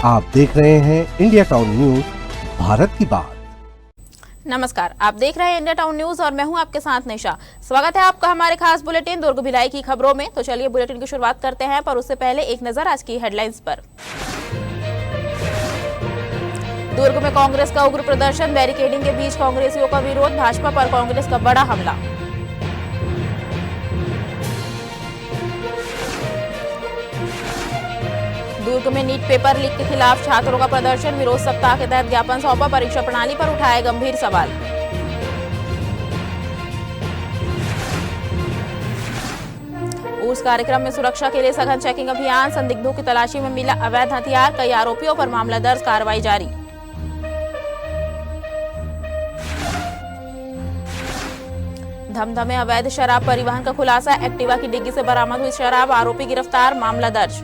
आप देख रहे हैं इंडिया टाउन न्यूज, भारत की बात। नमस्कार, आप देख रहे हैं इंडिया टाउन न्यूज और मैं हूं आपके साथ निशा। स्वागत है आपका हमारे खास बुलेटिन दुर्ग भिलाई की खबरों में। तो चलिए बुलेटिन की शुरुआत करते हैं, पर उससे पहले एक नजर आज की हेडलाइंस पर। दुर्ग में कांग्रेस का उग्र प्रदर्शन, बैरिकेडिंग के बीच कांग्रेसियों का विरोध, भाजपा पर कांग्रेस का बड़ा हमला। दुर्ग में नीट पेपर लीक के खिलाफ छात्रों का प्रदर्शन, विरोध सप्ताह के तहत ज्ञापन सौंपा, परीक्षा प्रणाली पर उठाए गंभीर सवाल। उस कार्यक्रम में सुरक्षा के लिए सघन चेकिंग अभियान, संदिग्धों की तलाशी में मिला अवैध हथियार, कई आरोपियों पर मामला दर्ज, कार्रवाई जारी। धमधमे अवैध शराब परिवहन का खुलासा, एक्टिवा की डिग्गी से बरामद हुई शराब, आरोपी गिरफ्तार, मामला दर्ज।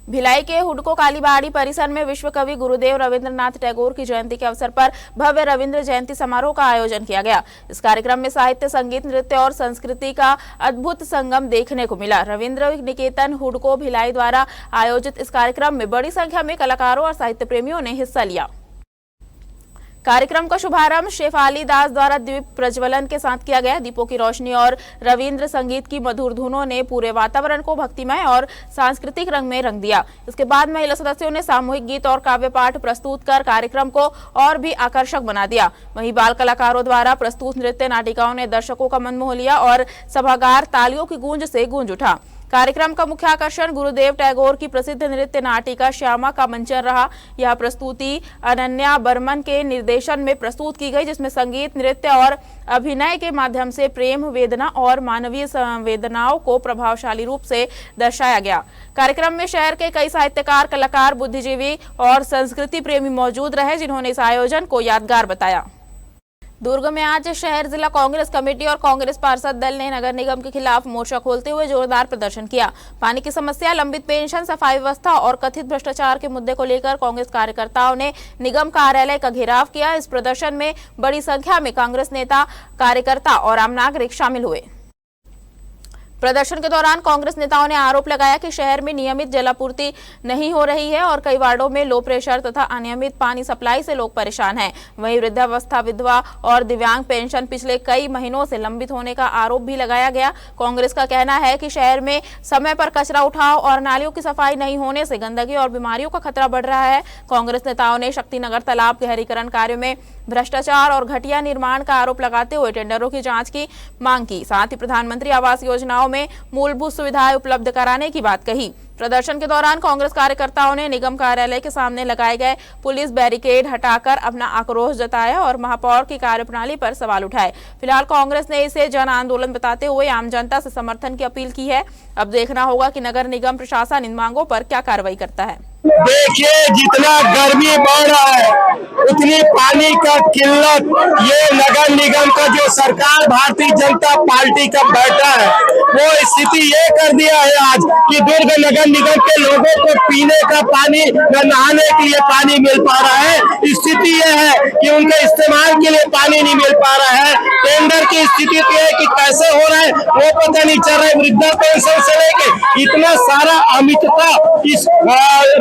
भिलाई के हुडको कालीबाड़ी परिसर में विश्व कवि गुरुदेव रविंद्रनाथ टैगोर की जयंती के अवसर पर भव्य रविंद्र जयंती समारोह का आयोजन किया गया। इस कार्यक्रम में साहित्य, संगीत, नृत्य और संस्कृति का अद्भुत संगम देखने को मिला। रविंद्र निकेतन हुडको भिलाई द्वारा आयोजित इस कार्यक्रम में बड़ी संख्या में कलाकारों और साहित्य प्रेमियों ने हिस्सा लिया। कार्यक्रम का शुभारंभ शेफाली दास द्वारा दीप प्रज्वलन के साथ किया गया। दीपों की रोशनी और रविंद्र संगीत की मधुर धुनों ने पूरे वातावरण को भक्तिमय और सांस्कृतिक रंग में रंग दिया। इसके बाद महिला सदस्यों ने सामूहिक गीत और काव्य पाठ प्रस्तुत कर कार्यक्रम को और भी आकर्षक बना दिया। वहीं बाल कलाकारों द्वारा प्रस्तुत नृत्य नाटिकाओं ने दर्शकों का मन मोह लिया और सभागार तालियों की गूंज से गूंज उठा। कार्यक्रम का मुख्य आकर्षण गुरुदेव टैगोर की प्रसिद्ध नृत्य नाटिका श्यामा का मंचन रहा। यह प्रस्तुति अनन्या बर्मन के निर्देशन में प्रस्तुत की गई, जिसमें संगीत, नृत्य और अभिनय के माध्यम से प्रेम, वेदना और मानवीय संवेदनाओं को प्रभावशाली रूप से दर्शाया गया। कार्यक्रम में शहर के कई साहित्यकार, कलाकार, बुद्धिजीवी और संस्कृति प्रेमी मौजूद रहे, जिन्होंने इस आयोजन को यादगार बताया। दुर्ग में आज शहर जिला कांग्रेस कमेटी और कांग्रेस पार्षद दल ने नगर निगम के खिलाफ मोर्चा खोलते हुए जोरदार प्रदर्शन किया। पानी की समस्या, लंबित पेंशन, सफाई व्यवस्था और कथित भ्रष्टाचार के मुद्दे को लेकर कांग्रेस कार्यकर्ताओं ने निगम कार्यालय का घेराव किया। इस प्रदर्शन में बड़ी संख्या में कांग्रेस नेता, कार्यकर्ता और आम नागरिक शामिल हुए। प्रदर्शन के दौरान कांग्रेस नेताओं ने आरोप लगाया कि शहर में नियमित जलापूर्ति नहीं हो रही है और कई वार्डों में लो प्रेशर तथा अनियमित पानी सप्लाई से लोग परेशान हैं। वहीं वृद्धावस्था, विधवा और दिव्यांग पेंशन पिछले कई महीनों से लंबित होने का आरोप भी लगाया गया। कांग्रेस का कहना है कि शहर में समय पर कचरा उठाव और नालियों की सफाई नहीं होने से गंदगी और बीमारियों का खतरा बढ़ रहा है। कांग्रेस नेताओं ने शक्तिनगर तालाब गहरीकरण कार्य में भ्रष्टाचार और घटिया निर्माण का आरोप लगाते हुए टेंडरों की जांच की मांग की। साथ ही प्रधानमंत्री आवास योजनाओं में मूलभूत सुविधाएं उपलब्ध कराने की बात कही। प्रदर्शन के दौरान कांग्रेस कार्यकर्ताओं ने निगम कार्यालय के सामने लगाए गए पुलिस बैरिकेड हटाकर अपना आक्रोश जताया और महापौर की कार्यप्रणाली पर सवाल उठाए। फिलहाल कांग्रेस ने इसे जन आंदोलन बताते हुए आम जनता से समर्थन की अपील की है। अब देखना होगा कि नगर निगम प्रशासन इन मांगों पर क्या कार्रवाई करता है। देखिए, जितना गर्मी बढ़ रहा है उतनी पानी का किल्लत ये नगर निगम का जो सरकार भारतीय जनता पार्टी का बैठा है वो स्थिति ये कर दिया है आज कि दुर्ग नगर निगम के लोगों को पीने का पानी या नहाने के लिए पानी मिल पा रहा है। स्थिति ये है कि उनके इस्तेमाल के लिए पानी नहीं मिल पा रहा है। टेंडर की स्थिति है कि कैसे हो रहा है वो पता नहीं चल रहा है। वृद्धा पेंशन से लेके इतना सारा अमितता इस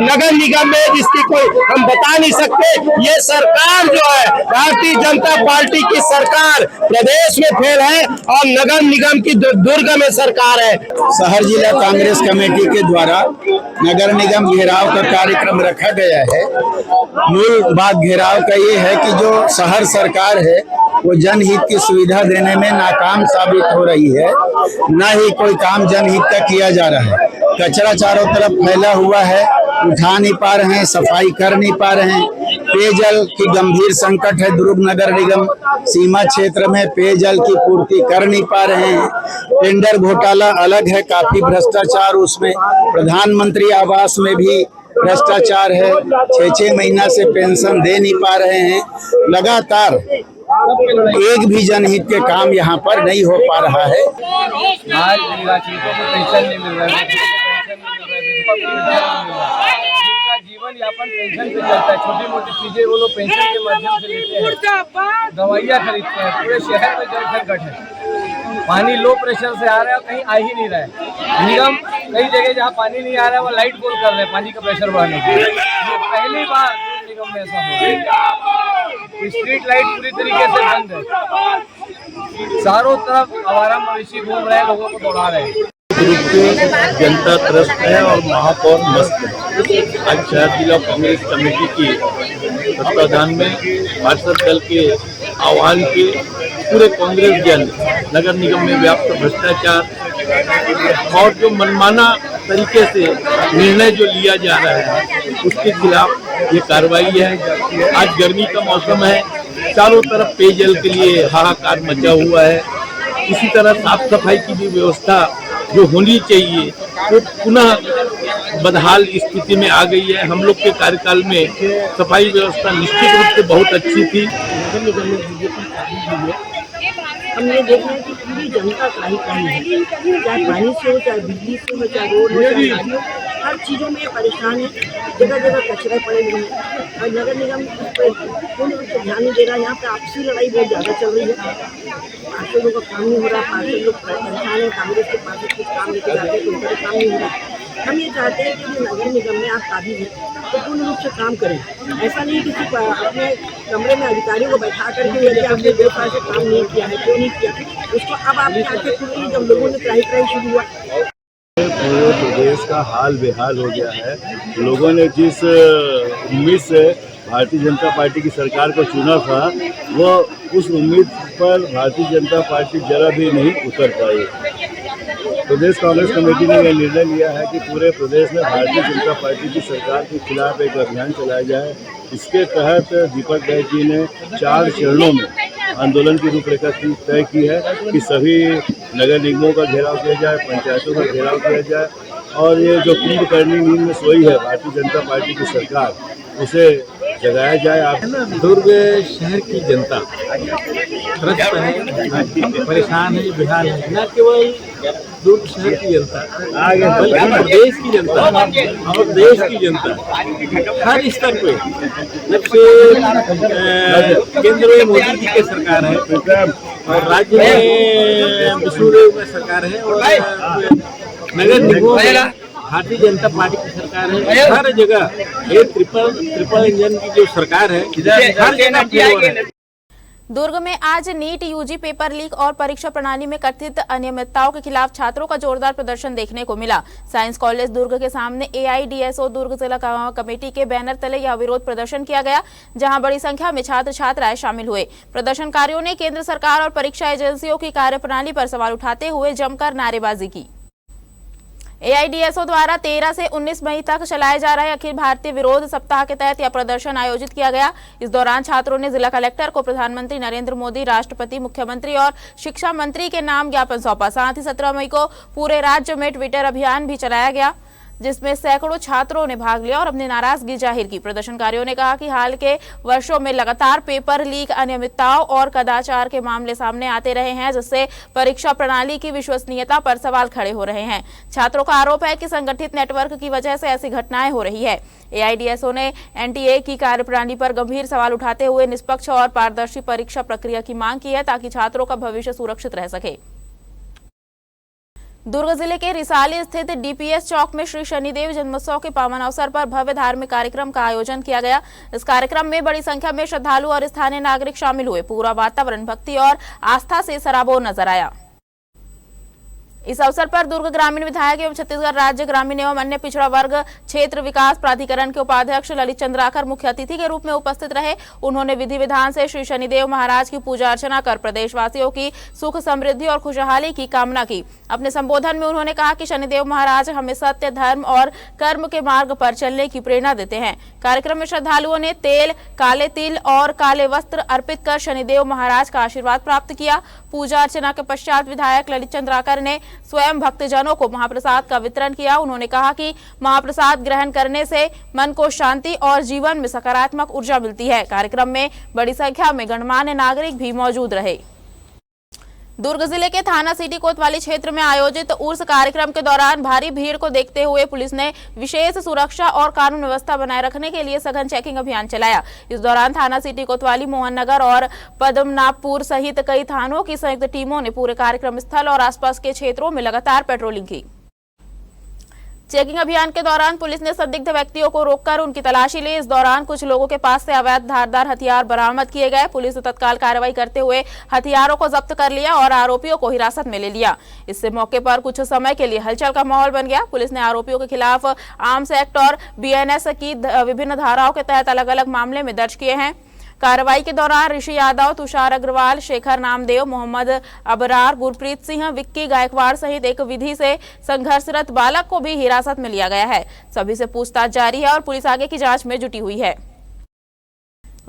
नगर निगम में जिसकी कोई हम बता नहीं सकते। ये सरकार जो है भारतीय जनता पार्टी की सरकार प्रदेश में फेल है और नगर निगम की दुर्ग में सरकार है। शहर जिला कांग्रेस कमेटी के द्वारा नगर निगम घेराव का कार्यक्रम रखा गया है। मूल बात घेराव का ये है कि जो शहर सरकार है वो जनहित की सुविधा देने में नाकाम साबित हो रही है, न ही कोई काम जनहित का किया जा रहा है। कचरा चारों तरफ फैला हुआ है, उठा नहीं पा रहे हैं, सफाई कर नहीं पा रहे हैं। पेयजल की गंभीर संकट है। दुर्ग नगर निगम सीमा क्षेत्र में पेयजल की पूर्ति कर नहीं पा रहे हैं। टेंडर घोटाला अलग है, काफी भ्रष्टाचार उसमें। प्रधानमंत्री आवास में भी भ्रष्टाचार है। 6-6 महीना से पेंशन दे नहीं पा रहे हैं। लगातार एक भी जनहित के काम यहाँ पर नहीं हो पा रहा है। आज निराश्रितों को पेंशन नहीं मिल रहा है, जीवन यापन पेंशन पे चलता है। छोटी मोटी चीजें वो लोग पेंशन के माध्यम से लेते हैं, दवाइयाँ खरीदते हैं। पूरे शहर में जल संकट है। पानी लो प्रेशर से आ रहा है और कहीं आ ही नहीं रहा है। निगम कई जगह जहाँ पानी नहीं आ रहा है वो लाइट गोल कर रहे हैं पानी का प्रेशर बढ़ाने के लिए। ये पहली बार निगम में ऐसा हो रहा है। स्ट्रीट लाइट पूरी तरीके से बंद है, चारों तरफ आवारा मवेशी घूम रहे हैं, लोगों को दौड़ा रहे हैं। ग्रुप के जनता त्रस्त है और महापौर मस्त है। आज शहर जिला कांग्रेस कमेटी की तत्वाधान में पार्षद दल के आह्वान के पूरे कांग्रेस जन नगर निगम में व्याप्त भ्रष्टाचार और जो मनमाना तरीके से निर्णय जो लिया जा रहा है उसके खिलाफ ये कार्रवाई है। आज गर्मी का मौसम है, चारों तरफ पेयजल के लिए हाहाकार मचा हुआ है। इसी तरह साफ सफाई की भी व्यवस्था जो होनी चाहिए वो पुनः बदहाल स्थिति में आ गई है। हम लोग के कार्यकाल में सफाई व्यवस्था निश्चित रूप से बहुत अच्छी थी। हम ये देख रहे हैं कि पूरी जनता का ही काम है, चाहे पानी से हो, चाहे बिजली से हो, चाहे रोड हो, चाहे गाड़ी हो, हर चीज़ों में परेशान है। जगह जगह कचरा पड़े हुए हैं और नगर निगम पूर्ण रूप से ध्यान नहीं दे रहा है। यहाँ पे आपसी लड़ाई बहुत ज़्यादा चल रही है। पार्षदों का काम नहीं हो रहा, पार्षद लोग परेशान है, कांग्रेस के पार्षद कुछ काम लेके जाते हैं तो उनका काम नहीं हो रहा। हम ये चाहते हैं कि नगर निगम में आप काबिज हैं तो पूर्ण रूप से काम करें। ऐसा नहीं कि सिर्फ अपने कमरे में अधिकारियों को बैठा करके यदि आपने 2 साल से काम नहीं किया है, क्यों नहीं किया, उसको अब आपने आके खुद ही जब लोगों ने त्राही शुरू हुआ। पूरे प्रदेश का हाल बेहाल हो गया है। लोगों ने जिस उम्मीद से भारतीय जनता पार्टी की सरकार को चुना था वो उस उम्मीद पर भारतीय जनता पार्टी जरा भी नहीं उतर पाई। प्रदेश कांग्रेस कमेटी ने यह निर्णय लिया है कि पूरे प्रदेश में भारतीय जनता पार्टी की सरकार के खिलाफ एक अभियान चलाया जाए। इसके तहत दीपक बैज जी ने 4 चरणों में आंदोलन की रूपरेखा तय की है कि सभी नगर निगमों का घेराव किया जाए, पंचायतों का घेराव किया जाए और ये जो कुंभकर्णी नींद में सोई है भारतीय जनता पार्टी की सरकार, उसे जगाया जाए। आप दुर्ग शहर की जनता त्रस्त है, परेशान है, बेहाल है। न केवल दुर्ग शहर की जनता बल्कि प्रदेश की जनता और देश की जनता हर स्तर पे, जब से केंद्र में मोदी जी की सरकार है और राज्य में विष्णुदेव की सरकार है और नगर निगमों में भारतीय जनता पार्टी की सरकार है, हर जगह एक ट्रिपल इंजन की जो सरकार है हर जगह। दुर्ग में आज नीट यूजी पेपर लीक और परीक्षा प्रणाली में कथित अनियमितताओं के खिलाफ छात्रों का जोरदार प्रदर्शन देखने को मिला। साइंस कॉलेज दुर्ग के सामने AIDSO दुर्ग जिला कमेटी के बैनर तले यह विरोध प्रदर्शन किया गया, जहां बड़ी संख्या में छात्र छात्राएं शामिल हुए। प्रदर्शनकारियों ने केंद्र सरकार और परीक्षा एजेंसियों की कार्यप्रणाली पर सवाल उठाते हुए जमकर नारेबाजी की। AIDSO द्वारा 13 से 19 मई तक चलाए जा रहे अखिल भारतीय विरोध सप्ताह के तहत यह प्रदर्शन आयोजित किया गया। इस दौरान छात्रों ने जिला कलेक्टर को प्रधानमंत्री नरेंद्र मोदी, राष्ट्रपति, मुख्यमंत्री और शिक्षा मंत्री के नाम ज्ञापन सौंपा। साथ ही 17 मई को पूरे राज्य में ट्विटर अभियान भी चलाया गया, जिसमें सैकड़ों छात्रों ने भाग लिया और अपनी नाराजगी जाहिर की। प्रदर्शनकारियों ने कहा कि हाल के वर्षों में लगातार पेपर लीक, अनियमितताओं और कदाचार के मामले सामने आते रहे हैं, जिससे परीक्षा प्रणाली की विश्वसनीयता पर सवाल खड़े हो रहे हैं। छात्रों का आरोप है कि संगठित नेटवर्क की वजह से ऐसी घटनाएं हो रही है। AIDSO ने NTA की कार्यप्रणाली पर गंभीर सवाल उठाते हुए निष्पक्ष और पारदर्शी परीक्षा प्रक्रिया की मांग की है, ताकि छात्रों का भविष्य सुरक्षित रह सके। दुर्ग जिले के रिसाली स्थित DPS चौक में श्री शनिदेव जन्मोत्सव के पावन अवसर पर भव्य धार्मिक कार्यक्रम का आयोजन किया गया। इस कार्यक्रम में बड़ी संख्या में श्रद्धालु और स्थानीय नागरिक शामिल हुए। पूरा वातावरण भक्ति और आस्था से सराबोर नजर आया। इस अवसर पर दुर्ग ग्रामीण विधायक एवं छत्तीसगढ़ राज्य ग्रामीण एवं अन्य पिछड़ा वर्ग क्षेत्र विकास प्राधिकरण के उपाध्यक्ष ललित चंद्राकर मुख्य अतिथि के रूप में उपस्थित रहे। उन्होंने विधि विधान से श्री शनिदेव महाराज की पूजा अर्चना कर प्रदेशवासियों की सुख समृद्धि और खुशहाली की कामना की। अपने संबोधन में उन्होंने कहा कि शनिदेव महाराज हमें सत्य, धर्म और कर्म के मार्ग पर चलने की प्रेरणा देते हैं। कार्यक्रम में श्रद्धालुओं ने तेल, काले तिल और काले वस्त्र अर्पित कर शनिदेव महाराज का आशीर्वाद प्राप्त किया। पूजा अर्चना के पश्चात विधायक ललित चंद्राकर ने स्वयं भक्तजनों को महाप्रसाद का वितरण किया। उन्होंने कहा कि महाप्रसाद ग्रहण करने से मन को शांति और जीवन में सकारात्मक ऊर्जा मिलती है। कार्यक्रम में बड़ी संख्या में गणमान्य नागरिक भी मौजूद रहे। दुर्ग जिले के थाना सिटी कोतवाली क्षेत्र में आयोजित उर्स कार्यक्रम के दौरान भारी भीड़ को देखते हुए पुलिस ने विशेष सुरक्षा और कानून व्यवस्था बनाए रखने के लिए सघन चेकिंग अभियान चलाया। इस दौरान थाना सिटी कोतवाली, मोहन नगर और पद्मनाभपुर सहित कई थानों की संयुक्त टीमों ने पूरे कार्यक्रम स्थल और आसपास के क्षेत्रों में लगातार पेट्रोलिंग की। चेकिंग अभियान के दौरान पुलिस ने संदिग्ध व्यक्तियों को रोककर उनकी तलाशी ली। इस दौरान कुछ लोगों के पास से अवैध धारदार हथियार बरामद किए गए। पुलिस ने तत्काल कार्रवाई करते हुए हथियारों को जब्त कर लिया और आरोपियों को हिरासत में ले लिया। इससे मौके पर कुछ समय के लिए हलचल का माहौल बन गया। पुलिस ने आरोपियों के खिलाफ आर्म्स एक्ट और BNS की विभिन्न धाराओं के तहत अलग अलग मामले में दर्ज किए हैं। कार्रवाई के दौरान ऋषि यादव, तुषार अग्रवाल, शेखर नामदेव, मोहम्मद अबरार, गुरप्रीत सिंह, विक्की गायकवाड़ सहित एक विधि से संघर्षरत बालक को भी हिरासत में लिया गया है। सभी से पूछताछ जारी है और पुलिस आगे की जांच में जुटी हुई है।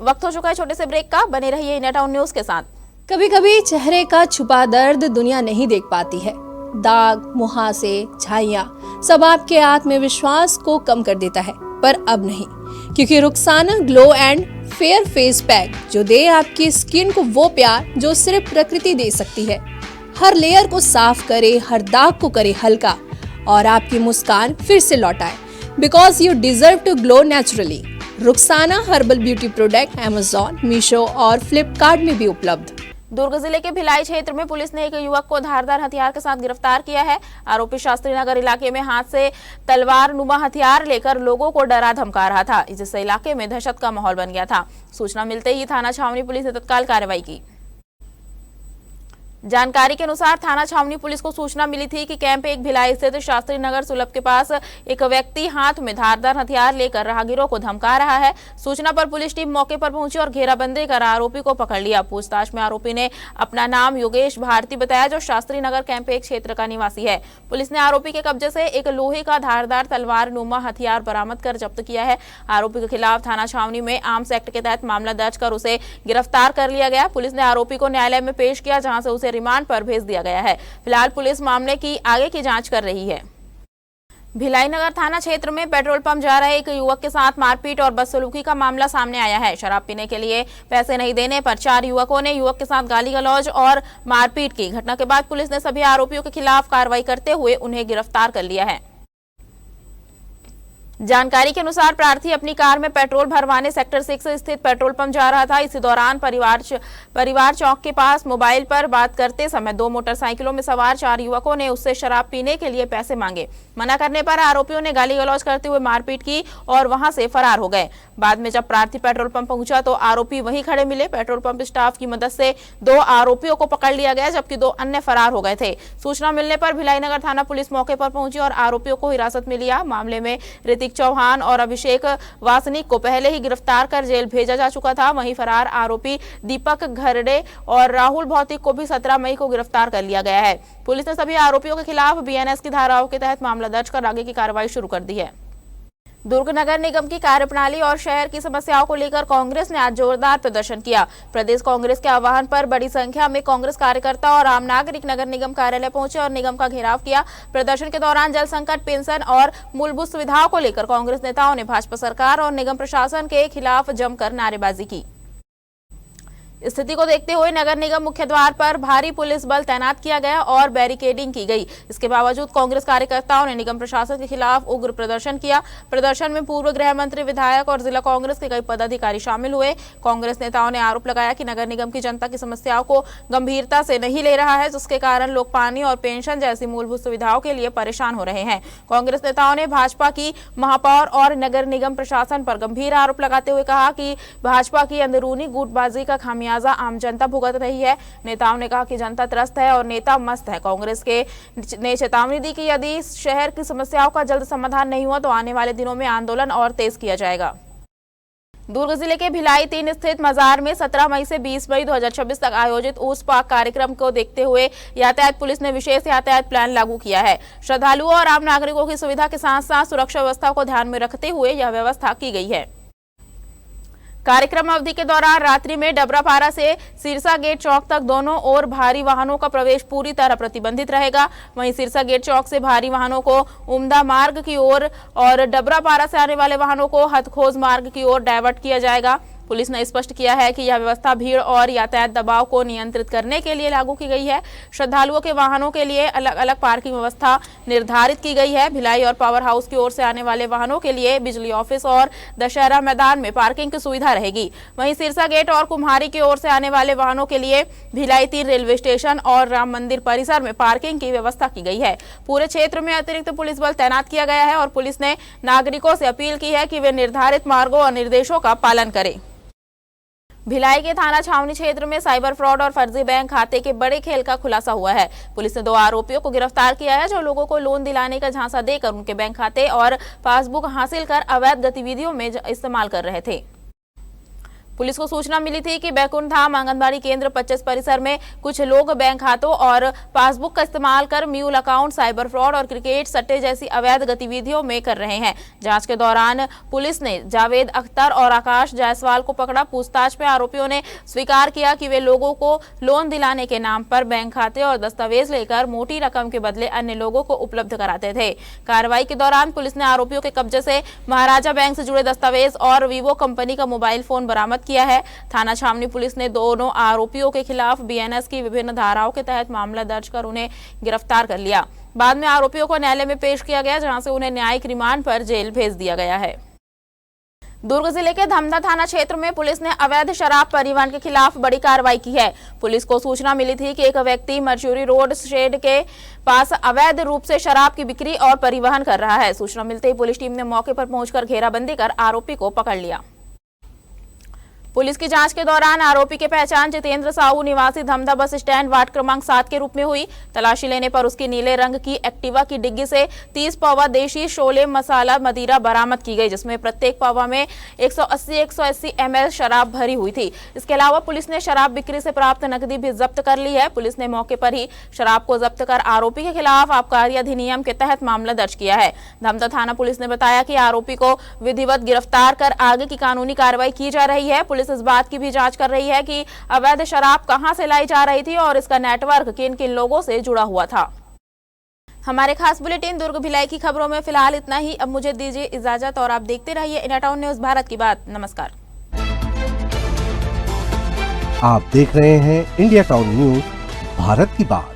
वक्त हो चुका है छोटे से ब्रेक का। बने रहिए इंडिया टाउन न्यूज के साथ। कभी कभी चेहरे का छुपा दर्द दुनिया नहीं देख पाती है। दाग, मुहासे, झाइयां सब आपके आत्मविश्वास को कम कर देता है, पर अब नहीं, क्योंकि Rukhsana glow and fair face pack जो दे आपकी स्किन को वो प्यार जो सिर्फ प्रकृति दे सकती है। हर लेयर को साफ करे, हर दाग को करे हल्का और आपकी मुस्कान फिर से लौटाए। Because you deserve to glow naturally. Rukhsana herbal beauty product Amazon, Meesho और फ्लिपकार्ट में भी उपलब्ध। दुर्ग जिले के भिलाई क्षेत्र में पुलिस ने एक युवक को धारदार हथियार के साथ गिरफ्तार किया है। आरोपी शास्त्री नगर इलाके में हाथ से तलवार नुमा हथियार लेकर लोगों को डरा धमका रहा था, जिससे इलाके में दहशत का माहौल बन गया था। सूचना मिलते ही थाना छावनी पुलिस ने तत्काल कार्रवाई की। जानकारी के अनुसार थाना छावनी पुलिस को सूचना मिली थी कि कैंप 1 भिलाई स्थित शास्त्री नगर सुलभ के पास एक व्यक्ति हाथ में धारदार हथियार लेकर राहगीरों को धमका रहा है। सूचना पर पुलिस टीम मौके पर पहुंची और घेराबंदी कर आरोपी को पकड़ लिया। पूछताछ में आरोपी ने अपना नाम योगेश भारती बताया, जो शास्त्री नगर कैंप 1 क्षेत्र का निवासी है। पुलिस ने आरोपी के कब्जे से एक लोहे का धारदार तलवार नुमा हथियार बरामद कर जब्त किया है। आरोपी के खिलाफ थाना छावनी में आर्म्स एक्ट के तहत मामला दर्ज कर उसे गिरफ्तार कर लिया गया। पुलिस ने आरोपी को न्यायालय में पेश किया, जहां से उसे रिमांड पर भेज दिया गया है। फिलहाल पुलिस मामले की आगे की जांच कर रही है। भिलाई नगर थाना क्षेत्र में पेट्रोल पंप जा रहे एक युवक के साथ मारपीट और बदसलूकी का मामला सामने आया है। शराब पीने के लिए पैसे नहीं देने पर 4 युवकों ने युवक के साथ गाली गलौज और मारपीट की। घटना के बाद पुलिस ने सभी आरोपियों के खिलाफ कार्रवाई करते हुए उन्हें गिरफ्तार कर लिया है। जानकारी के अनुसार प्रार्थी अपनी कार में पेट्रोल भरवाने सेक्टर 6 स्थित पेट्रोल पंप जा रहा था। इसी दौरान परिवार चौक के पास मोबाइल पर बात करते समय 2 मोटरसाइकिलों में सवार 4 युवकों ने उससे शराब पीने के लिए पैसे मांगे। मना करने पर आरोपियों ने गाली गलौज करते हुए मारपीट की और वहां से फरार हो गए। बाद में जब प्रार्थी पेट्रोल पंप पहुंचा तो आरोपी वहीं खड़े मिले। पेट्रोल पंप स्टाफ की मदद से 2 आरोपियों को पकड़ लिया गया, जबकि 2 अन्य फरार हो गए थे। सूचना मिलने पर भिलाई नगर थाना पुलिस मौके पर पहुंची और आरोपियों को हिरासत में लिया। मामले में ऋतिक चौहान और अभिषेक वासनिक को पहले ही गिरफ्तार कर जेल भेजा जा चुका था। वहीं फरार आरोपी दीपक घरडे और राहुल भौतिक को भी 17 मई को गिरफ्तार कर लिया गया है। पुलिस ने सभी आरोपियों के खिलाफ BNS की धाराओं के तहत मामला दर्ज कर आगे की कार्रवाई शुरू कर दी है। दुर्ग नगर निगम की कार्यप्रणाली और शहर की समस्याओं को लेकर कांग्रेस ने आज जोरदार प्रदर्शन किया। प्रदेश कांग्रेस के आह्वान पर बड़ी संख्या में कांग्रेस कार्यकर्ता और आम नागरिक नगर निगम कार्यालय पहुंचे और निगम का घेराव किया। प्रदर्शन के दौरान जल संकट, पेंशन और मूलभूत सुविधाओं को लेकर कांग्रेस नेताओं ने भाजपा सरकार और निगम प्रशासन के खिलाफ जमकर नारेबाजी की। स्थिति को देखते हुए नगर निगम मुख्य द्वार पर भारी पुलिस बल तैनात किया गया और बैरिकेडिंग की गई। इसके बावजूद कांग्रेस कार्यकर्ताओं ने निगम प्रशासन के खिलाफ उग्र प्रदर्शन किया। प्रदर्शन में पूर्व गृह मंत्री, विधायक और जिला कांग्रेस के कई पदाधिकारी शामिल हुए। कांग्रेस नेताओं ने आरोप लगाया कि नगर निगम की जनता की समस्याओं को गंभीरता से नहीं ले रहा है, जिसके कारण लोग पानी और पेंशन जैसी मूलभूत सुविधाओं के लिए परेशान हो रहे हैं। कांग्रेस नेताओं ने भाजपा की महापौर और नगर निगम प्रशासन पर गंभीर आरोप लगाते हुए कहा कि भाजपा की अंदरूनी गुटबाजी का खामियाजा आम जनता भुगत रही है। नेताओं ने कहा कि जनता त्रस्त है और नेता मस्त है। कांग्रेस ने चेतावनी दी कि यदि शहर की समस्याओं का जल्द समाधान नहीं हुआ तो आने वाले दिनों में आंदोलन और तेज किया जाएगा। दुर्ग जिले के भिलाई 3 स्थित मजार में 17 मई से 20 मई 2026 तक आयोजित उर्स पाक कार्यक्रम को देखते हुए यातायात पुलिस ने विशेष यातायात प्लान लागू किया है। श्रद्धालुओं और आम नागरिकों की सुविधा के साथ साथ सुरक्षा व्यवस्था को ध्यान में रखते हुए यह व्यवस्था की गई है। कार्यक्रम अवधि के दौरान रात्रि में डबरापारा से सिरसा गेट चौक तक दोनों ओर भारी वाहनों का प्रवेश पूरी तरह प्रतिबंधित रहेगा। वहीं सिरसा गेट चौक से भारी वाहनों को उम्दा मार्ग की ओर और डबरापारा से आने वाले वाहनों को हथखोज मार्ग की ओर डायवर्ट किया जाएगा। पुलिस ने स्पष्ट किया है कि यह व्यवस्था भीड़ और यातायात दबाव को नियंत्रित करने के लिए लागू की गई है। श्रद्धालुओं के वाहनों के लिए अलग अलग पार्किंग व्यवस्था निर्धारित की गई है। भिलाई और पावर हाउस की ओर से आने वाले वाहनों के लिए बिजली ऑफिस और दशहरा मैदान में पार्किंग की सुविधा रहेगी। वहीं सिरसा गेट और कुम्हारी की ओर से आने वाले वाहनों के लिए भिलाई 3 रेलवे स्टेशन और राम मंदिर परिसर में पार्किंग की व्यवस्था की गई है। पूरे क्षेत्र में अतिरिक्त पुलिस बल तैनात किया गया है और पुलिस ने नागरिकों से अपील की है कि वे निर्धारित मार्गों और निर्देशों का पालन करें। भिलाई के थाना छावनी क्षेत्र में साइबर फ्रॉड और फर्जी बैंक खाते के बड़े खेल का खुलासा हुआ है। पुलिस ने 2 आरोपियों को गिरफ्तार किया है जो लोगों को लोन दिलाने का झांसा देकर उनके बैंक खाते और पासबुक हासिल कर अवैध गतिविधियों में इस्तेमाल कर रहे थे। पुलिस को सूचना मिली थी कि बैकुंठ धाम आंगनबाड़ी केंद्र 25 परिसर में कुछ लोग बैंक खातों और पासबुक का इस्तेमाल कर म्यूल अकाउंट, साइबर फ्रॉड और क्रिकेट सट्टे जैसी अवैध गतिविधियों में कर रहे हैं। जांच के दौरान पुलिस ने जावेद अख्तर और आकाश जायसवाल को पकड़ा। पूछताछ में आरोपियों ने स्वीकार किया कि वे लोगों को लोन दिलाने के नाम पर बैंक खाते और दस्तावेज लेकर मोटी रकम के बदले अन्य लोगों को उपलब्ध कराते थे। कार्रवाई के दौरान पुलिस ने आरोपियों के कब्जे से महाराजा बैंक से जुड़े दस्तावेज और वीवो कंपनी का मोबाइल फोन बरामद किया है। थाना छावनी पुलिस ने दोनों आरोपियों के खिलाफ बीएनएस की विभिन्न धाराओं के तहत मामला दर्ज कर उन्हें गिरफ्तार कर लिया। बाद में आरोपियों को न्यायालय में पेश किया गया, जहां से उन्हें न्यायिक रिमांड पर जेल भेज दिया गया है। दुर्ग जिले के धमधा थाना क्षेत्र में पुलिस ने अवैध शराब परिवहन के खिलाफ बड़ी कार्रवाई की है। पुलिस को सूचना मिली थी कि एक व्यक्ति मरचूरी रोड शेड के पास अवैध रूप से शराब की बिक्री और परिवहन कर रहा है। सूचना मिलते ही पुलिस टीम ने मौके पर पहुंचकर घेराबंदी कर आरोपी को पकड़ लिया। पुलिस की जांच के दौरान आरोपी की पहचान जितेंद्र साहू निवासी धमधा बस स्टैंड वार्ड क्रमांक 7 के रूप में हुई। तलाशी लेने पर उसकी नीले रंग की एक्टिवा की डिग्गी से 30 पौवा देशी शोले मसाला मदिरा बरामद की गई, जिसमें प्रत्येक पौवा में 180 ml शराब भरी हुई थी। इसके अलावा पुलिस ने शराब बिक्री से प्राप्त नकदी भी जब्त कर ली है। पुलिस ने मौके पर ही शराब को जब्त कर आरोपी के खिलाफ आबकारी अधिनियम के तहत मामला दर्ज किया है। धमधा थाना पुलिस ने बताया कि आरोपी को विधिवत गिरफ्तार कर आगे की कानूनी कार्रवाई की जा रही है। पुलिस इस बात की भी जांच कर रही है कि अवैध शराब कहां से लाई जा रही थी और इसका नेटवर्क किन किन लोगों से जुड़ा हुआ था। हमारे खास बुलेटिन दुर्ग भिलाई की खबरों में फिलहाल इतना ही। अब मुझे दीजिए इजाजत और आप देखते रहिए इंडिया टाउन न्यूज, भारत की बात। नमस्कार। आप देख रहे हैं इंडिया टाउन न्यूज, भारत की बात।